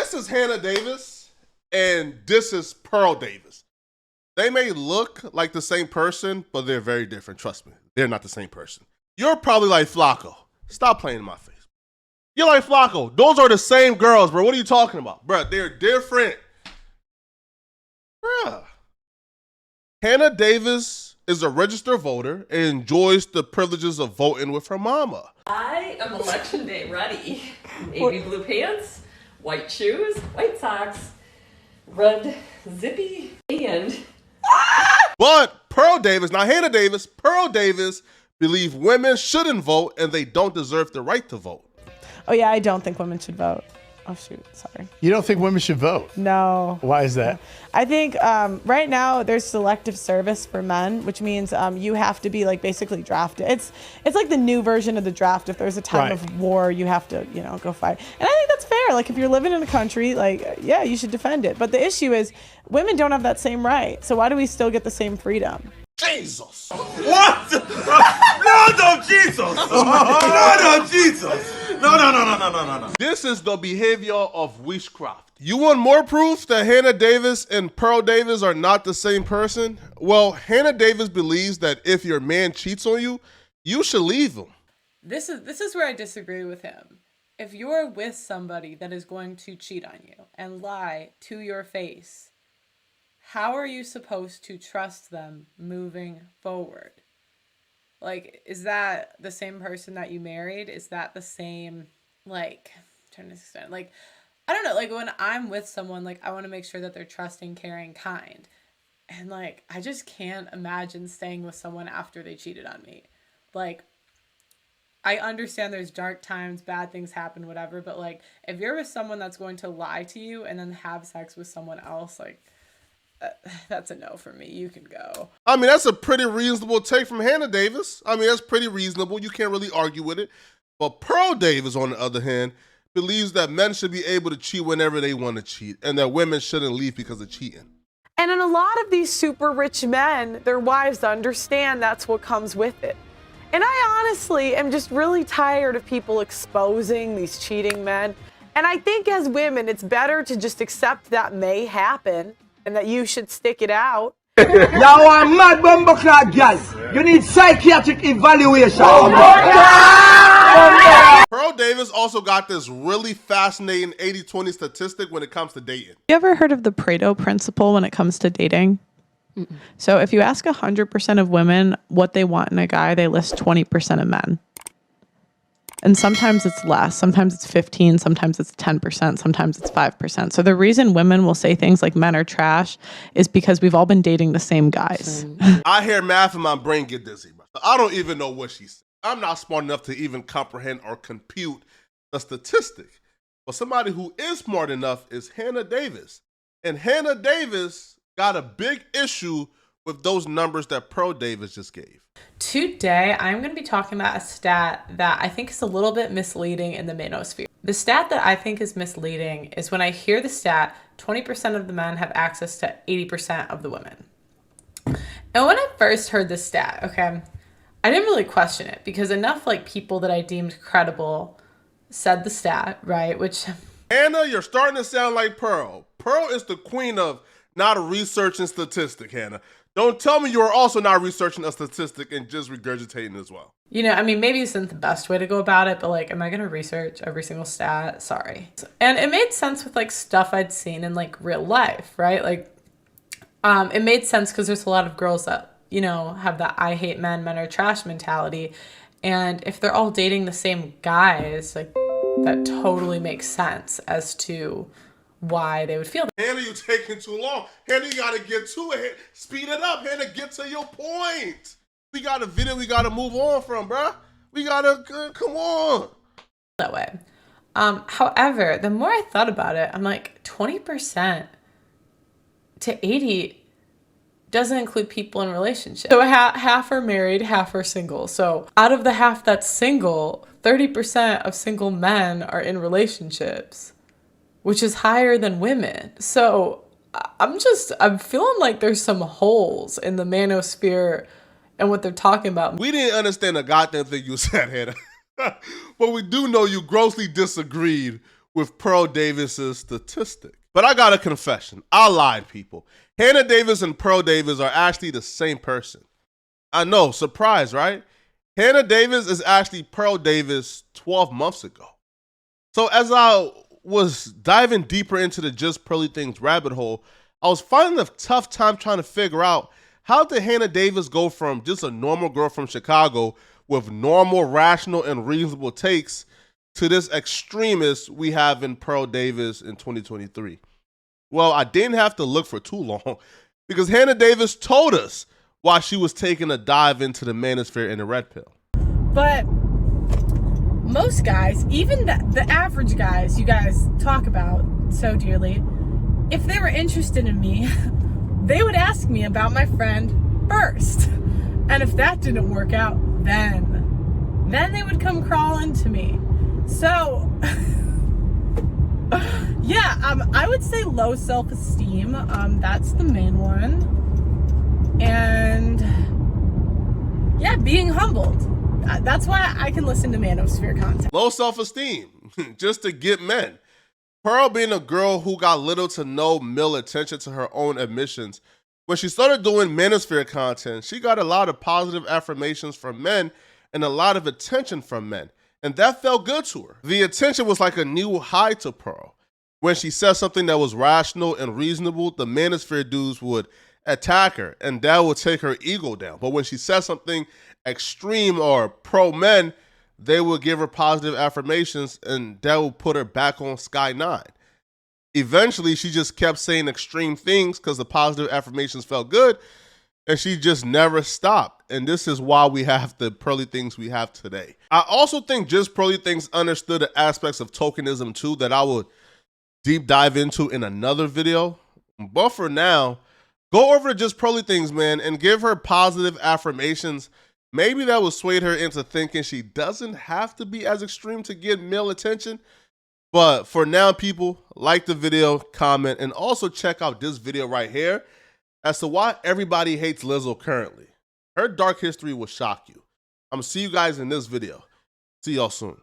This is Hannah Davis, and this is Pearl Davis. They may look like the same person, but they're very different. Trust me, they're not the same person. You're probably like, Flacco, stop playing in my face. You're like, Flacco, those are the same girls, bro. What are you talking about? Bro, they're different. Bruh. Hannah Davis is a registered voter and enjoys the privileges of voting with her mama. I am election day ready. Navy blue pants, white shoes, white socks, red zippy, and... But Pearl Davis, not Hannah Davis, Pearl Davis believe women shouldn't vote and they don't deserve the right to vote. Oh yeah, I don't think women should vote. Oh shoot, sorry. You don't think women should vote? No. Why is that? I think right now there's selective service for men, which means you have to be like basically drafted. It's like the new version of the draft. If there's a time of war, you have to, go fight. And I think that's fair. Like if you're living in a country, like yeah, you should defend it. But the issue is women don't have that same right. So why do we still get the same freedom? Jesus! What? Blood of Jesus! Blood of Jesus! No. This is the behavior of witchcraft. You want more proof that Hannah Davis and Pearl Davis are not the same person? Well, Hannah Davis believes that if your man cheats on you, you should leave him. This is where I disagree with him. If you're with somebody that is going to cheat on you and lie to your face, how are you supposed to trust them moving forward? Like, is that the same person that you married? Is that the same, like, trying to extend, like, I don't know, like, when I'm with someone, like, I want to make sure that they're trusting, caring, kind. And, like, I just can't imagine staying with someone after they cheated on me. Like, I understand there's dark times, bad things happen, whatever, but, like, if you're with someone that's going to lie to you and then have sex with someone else, like, that's a no for me. You can go. I mean, that's a pretty reasonable take from Hannah Davis. I mean, that's pretty reasonable. You can't really argue with it. But Pearl Davis, on the other hand, believes that men should be able to cheat whenever they want to cheat and that women shouldn't leave because of cheating. And in a lot of these super rich men, their wives understand that's what comes with it. And I honestly am just really tired of people exposing these cheating men. And I think as women, it's better to just accept that may happen and that you should stick it out. You are mad bumbleclad guys. You need psychiatric evaluation. Pearl Davis also got this really fascinating 80-20 statistic when it comes to dating. You ever heard of the Pareto principle when it comes to dating? Mm-mm. So if you ask 100% of women what they want in a guy, they list 20% of men. And sometimes it's less, sometimes it's 15, sometimes it's 10%, sometimes it's 5%. So the reason women will say things like men are trash is because we've all been dating the same guys. I hear math and my brain get dizzy, bro. I don't even know what she said. I'm not smart enough to even comprehend or compute the statistic. But somebody who is smart enough is Hannah Davis. And Hannah Davis got a big issue with those numbers that Pearl Davis just gave. Today, I'm going to be talking about a stat that I think is a little bit misleading in the manosphere. The stat that I think is misleading is when I hear the stat, 20% of the men have access to 80% of the women. And when I first heard this stat, okay, I didn't really question it because enough like people that I deemed credible said the stat, right? Which Hannah, you're starting to sound like Pearl. Pearl is the queen of not researching statistic, Hannah. Don't tell me you're also not researching a statistic and just regurgitating as well. I mean, maybe this isn't the best way to go about it, but like, am I going to research every single stat? Sorry. And it made sense with like stuff I'd seen in like real life, right? Like, it made sense because there's a lot of girls that, have that I hate men, men are trash mentality. And if they're all dating the same guys, like that totally makes sense as to why they would feel that. Hannah, you're taking too long. Hannah, you gotta get to it. Speed it up, Hannah, get to your point. We got a video we gotta move on from, bruh. We gotta, come on. That way. However, the more I thought about it, I'm like 20% to 80 doesn't include people in relationships. So half are married, half are single. So out of the half that's single, 30% of single men are in relationships, which is higher than women. So I'm feeling like there's some holes in the manosphere and what they're talking about. We didn't understand a goddamn thing you said, Hannah. But we do know you grossly disagreed with Pearl Davis's statistic. But I got a confession. I lied, people. Hannah Davis and Pearl Davis are actually the same person. I know, surprise, right? Hannah Davis is actually Pearl Davis 12 months ago. So as I was diving deeper into the Just Pearly Things rabbit hole, I was finding a tough time trying to figure out how did Hannah Davis go from just a normal girl from Chicago with normal, rational, and reasonable takes to this extremist we have in Pearl Davis in 2023. Well, I didn't have to look for too long because Hannah Davis told us why she was taking a dive into the manosphere in the red pill. But most guys, even the average guys you guys talk about so dearly, if they were interested in me, they would ask me about my friend first. And if that didn't work out, then they would come crawling to me. So, yeah, I would say low self-esteem. That's the main one. And yeah, being humbled. That's why I can listen to Manosphere content. Low self-esteem, just to get men. Pearl being a girl who got little to no male attention to her own admissions, when she started doing Manosphere content, she got a lot of positive affirmations from men and a lot of attention from men. And that felt good to her. The attention was like a new high to Pearl. When she said something that was rational and reasonable, the Manosphere dudes would attack her and that would take her ego down. But when she said something extreme or pro-men, they would give her positive affirmations and that would put her back on Sky 9. Eventually, she just kept saying extreme things because the positive affirmations felt good and she just never stopped. And this is why we have the Pearly Things we have today. I also think Just Pearly Things understood the aspects of tokenism too that I would deep dive into in another video. But for now, go over to Just Pearly Things, man, and give her positive affirmations. Maybe that will sway her into thinking she doesn't have to be as extreme to get male attention. But for now, people, like the video, comment, and also check out this video right here as to why everybody hates Lizzo currently. Her dark history will shock you. I'm gonna see you guys in this video. See y'all soon.